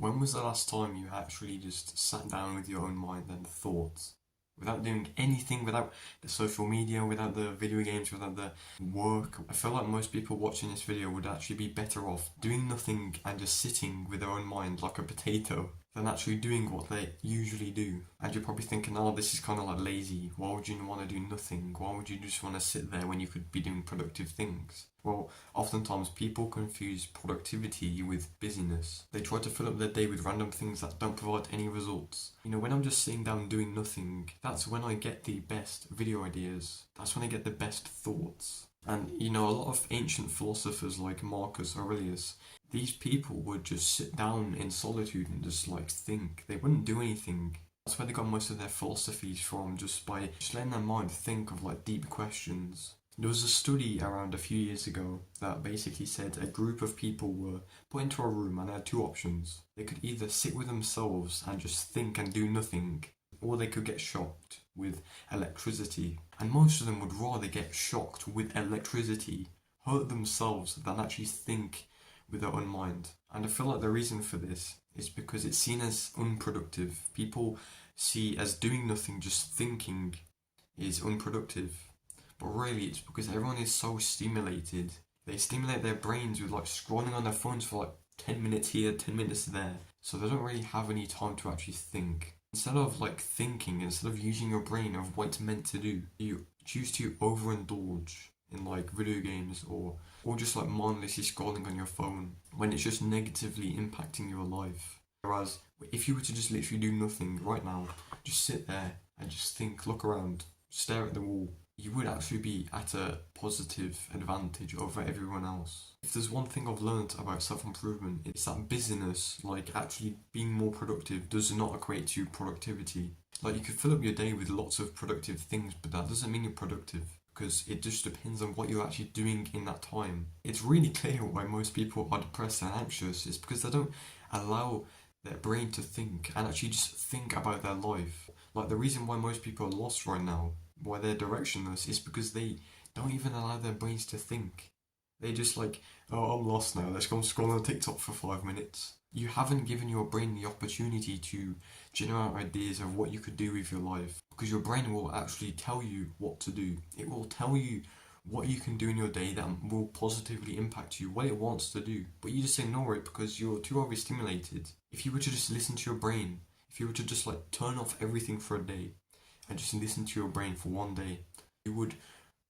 When was the last time you actually just sat down with your own mind and thought, without doing anything, without the social media, without the video games, without the work? I feel like most people watching this video would actually be better off doing nothing and just sitting with their own mind like a potato than actually doing what they usually do. And you're probably thinking, oh, this is kind of like lazy. Why would you want to do nothing? Why would you just want to sit there when you could be doing productive things? Well, oftentimes people confuse productivity with busyness. They try to fill up their day with random things that don't provide any results. You know, when I'm just sitting down doing nothing, that's when I get the best video ideas. That's when I get the best thoughts. And, you know, a lot of ancient philosophers like Marcus Aurelius, these people would just sit down in solitude and just like think. They wouldn't do anything. That's where they got most of their philosophies from, just by just letting their mind think of like deep questions. There was a study around a few years ago that basically said a group of people were put into a room and they had two options. They could either sit with themselves and just think and do nothing, or they could get shocked with electricity. And most of them would rather get shocked with electricity, hurt themselves, than actually think with their own mind. And I feel like the reason for this is because it's seen as unproductive. People see as doing nothing, just thinking, is unproductive. But really, it's because everyone is so stimulated. They stimulate their brains with like scrolling on their phones for like 10 minutes here, 10 minutes there. So they don't really have any time to actually think. Instead of like thinking, instead of using your brain of what it's meant to do, you choose to overindulge in like video games or just like mindlessly scrolling on your phone when it's just negatively impacting your life. Whereas if you were to just literally do nothing right now, just sit there and just think, look around, stare at the wall, you would actually be at a positive advantage over everyone else. If there's one thing I've learned about self-improvement, it's that busyness, like actually being more productive, does not equate to productivity. Like you could fill up your day with lots of productive things, but that doesn't mean you're productive, because it just depends on what you're actually doing in that time. It's really clear why most people are depressed and anxious. It's because they don't allow their brain to think and actually just think about their life. Like the reason why most people are lost right now, why they're directionless, is because they don't even allow their brains to think. They just like, oh, I'm lost now, let's go and scroll on TikTok for 5 minutes. You haven't given your brain the opportunity to generate ideas of what you could do with your life, because your brain will actually tell you what to do. It will tell you what you can do in your day that will positively impact you, what it wants to do, but you just ignore it because you're too overstimulated. If you were to just listen to your brain, if you were to just like turn off everything for a day and just listen to your brain for one day, you would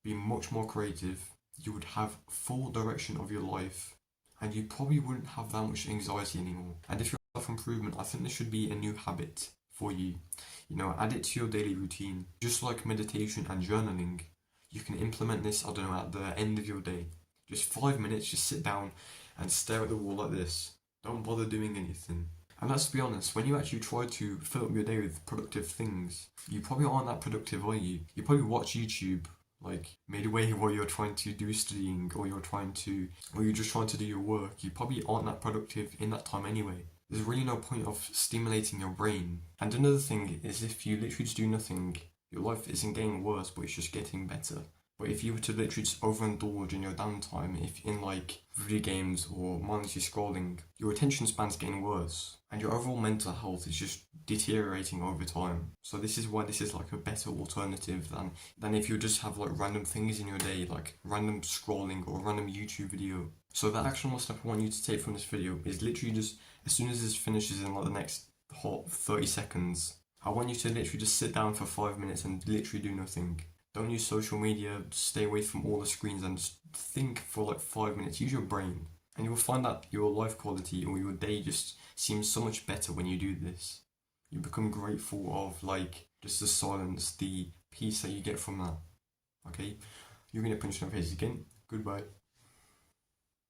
be much more creative, you would have full direction of your life, and you probably wouldn't have that much anxiety anymore. And if you're self-improvement, I think this should be a new habit for you. You know, add it to your daily routine. Just like meditation and journaling, you can implement this, I don't know, at the end of your day. Just 5 minutes, just sit down and stare at the wall like this. Don't bother doing anything. And let's be honest, when you actually try to fill up your day with productive things, you probably aren't that productive, are you? You probably watch YouTube like midway while you're trying to do studying, or you're just trying to do your work. You probably aren't that productive in that time anyway. There's really no point of stimulating your brain. And another thing is, if you literally just do nothing, your life isn't getting worse, but it's just getting better. But if you were to literally just overindulge in your downtime, if in like video games or mindlessly scrolling, your attention span's getting worse and your overall mental health is just deteriorating over time. So this is why this is like a better alternative than if you just have like random things in your day, like random scrolling or random YouTube video. So the actionable step I want you to take from this video is literally just, as soon as this finishes in like the next hot 30 seconds, I want you to literally just sit down for 5 minutes and literally do nothing. Don't use social media, stay away from all the screens and just think for like 5 minutes. Use your brain. And you will find that your life quality or your day just seems so much better when you do this. You become grateful of like just the silence, the peace that you get from that. Okay? You're going to punch in the face again. Goodbye.